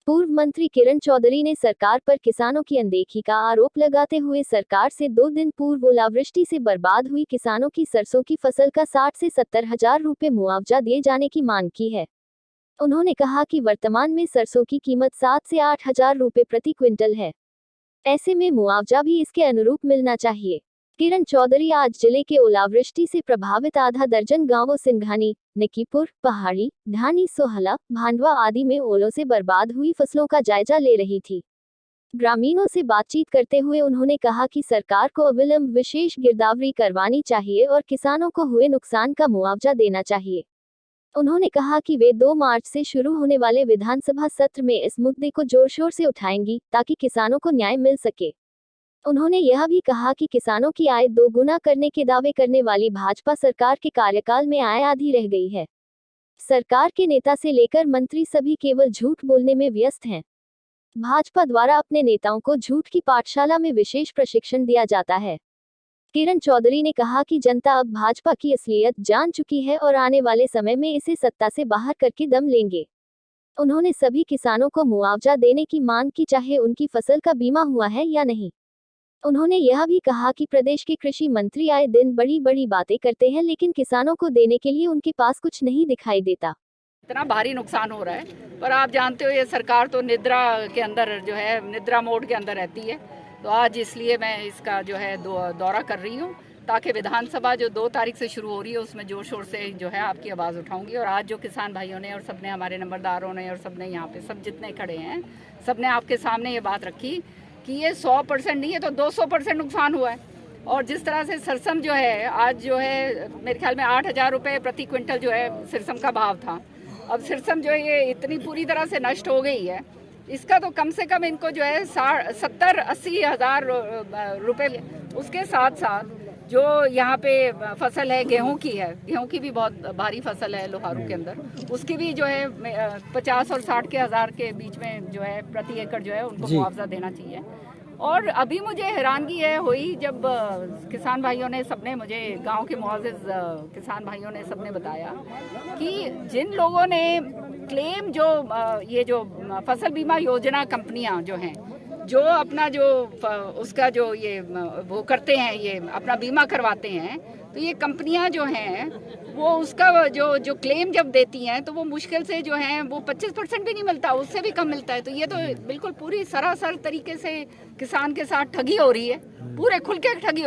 पूर्व मंत्री किरण चौधरी ने सरकार पर किसानों की अनदेखी का आरोप लगाते हुए सरकार से 2 दिन पूर्व ओलावृष्टि से बर्बाद हुई किसानों की सरसों की फसल का 60 से 70 हजार रुपए मुआवजा दिए जाने की मांग की है। उन्होंने कहा कि वर्तमान में सरसों की कीमत 7 से 8 हजार रुपए प्रति क्विंटल है। ऐसे में मुआवजा भी इसके अनुरूप मिलना चाहिए। किरण चौधरी आज जिले के ओलावृष्टि से प्रभावित आधा दर्जन गांवों सिंघानी, निकीपुर, पहाड़ी, ढानी, सोहला, भांडवा आदि में ओलों से बर्बाद हुई फसलों का जायजा ले रही थी। ग्रामीणों से बातचीत करते हुए उन्होंने कहा कि सरकार को अविलंब विशेष गिरदावरी करवानी चाहिए और किसानों को हुए नुकसान का मुआवजा देना चाहिए। उन्होंने कहा कि वे 2 मार्च से शुरू होने वाले विधानसभा सत्र में इस मुद्दे को जोर शोर से उठाएंगी ताकि किसानों को न्याय मिल सके। उन्होंने यह भी कहा कि किसानों की आय दोगुना करने के दावे करने वाली भाजपा सरकार के कार्यकाल में आय आधी रह गई है। सरकार के नेता से लेकर मंत्री सभी केवल झूठ बोलने में व्यस्त हैं। भाजपा द्वारा अपने नेताओं को झूठ की पाठशाला में विशेष प्रशिक्षण दिया जाता है। किरण चौधरी ने कहा कि जनता अब भाजपा की असलियत जान चुकी है और आने वाले समय में इसे सत्ता से बाहर करके दम लेंगे। उन्होंने सभी किसानों को मुआवजा देने की मांग की, चाहे उनकी फसल का बीमा हुआ है या नहीं। उन्होंने यह भी कहा कि प्रदेश के कृषि मंत्री आए दिन बड़ी बड़ी बातें करते हैं, लेकिन किसानों को देने के लिए उनके पास कुछ नहीं दिखाई देता। इतना भारी नुकसान हो रहा है, पर आप जानते हो ये सरकार तो निद्रा के अंदर जो है, निद्रा मोड के अंदर रहती है। तो आज इसलिए मैं इसका जो है दौरा कर रही हूँ, ताकि विधानसभा जो 2 तारीख से शुरू हो रही है उसमें जोर शोर से जो है आपकी आवाज़ उठाऊंगी। और आज जो किसान भाइयों ने और सबने, हमारे नंबरदारों ने और सबने यहाँ पे सब जितने खड़े हैं, सबने आपके सामने ये बात रखी कि ये 100% नहीं है तो 200% नुकसान हुआ है। और जिस तरह से सरसम जो है आज जो है मेरे ख्याल में 8 हजार रुपये प्रति क्विंटल जो है सरसम का भाव था। अब सरसम जो है ये इतनी पूरी तरह से नष्ट हो गई है, इसका तो कम से कम इनको जो है 70-80 हजार रुपये। उसके साथ साथ जो यहाँ पे फसल है गेहूं की है, गेहूं की भी बहुत भारी फसल है लोहारू के अंदर, उसकी भी जो है 50 और 60 के हजार के बीच में जो है प्रति एकड़ जो है उनको मुआवजा देना चाहिए। और अभी मुझे हैरानगी है हुई जब किसान भाइयों ने सबने मुझे, गांव के मुआजिज किसान भाइयों ने सबने बताया कि जिन लोगों ने क्लेम जो ये जो फसल बीमा योजना कंपनियां जो हैं, जो अपना जो उसका जो ये वो करते हैं, ये अपना बीमा करवाते हैं, तो ये कंपनियां जो हैं वो उसका जो क्लेम जब देती हैं तो वो मुश्किल से जो है वो 25% भी नहीं मिलता, उससे भी कम मिलता है। तो ये तो बिल्कुल पूरी सरासर तरीके से किसान के साथ ठगी हो रही है, पूरे खुल के ठगी।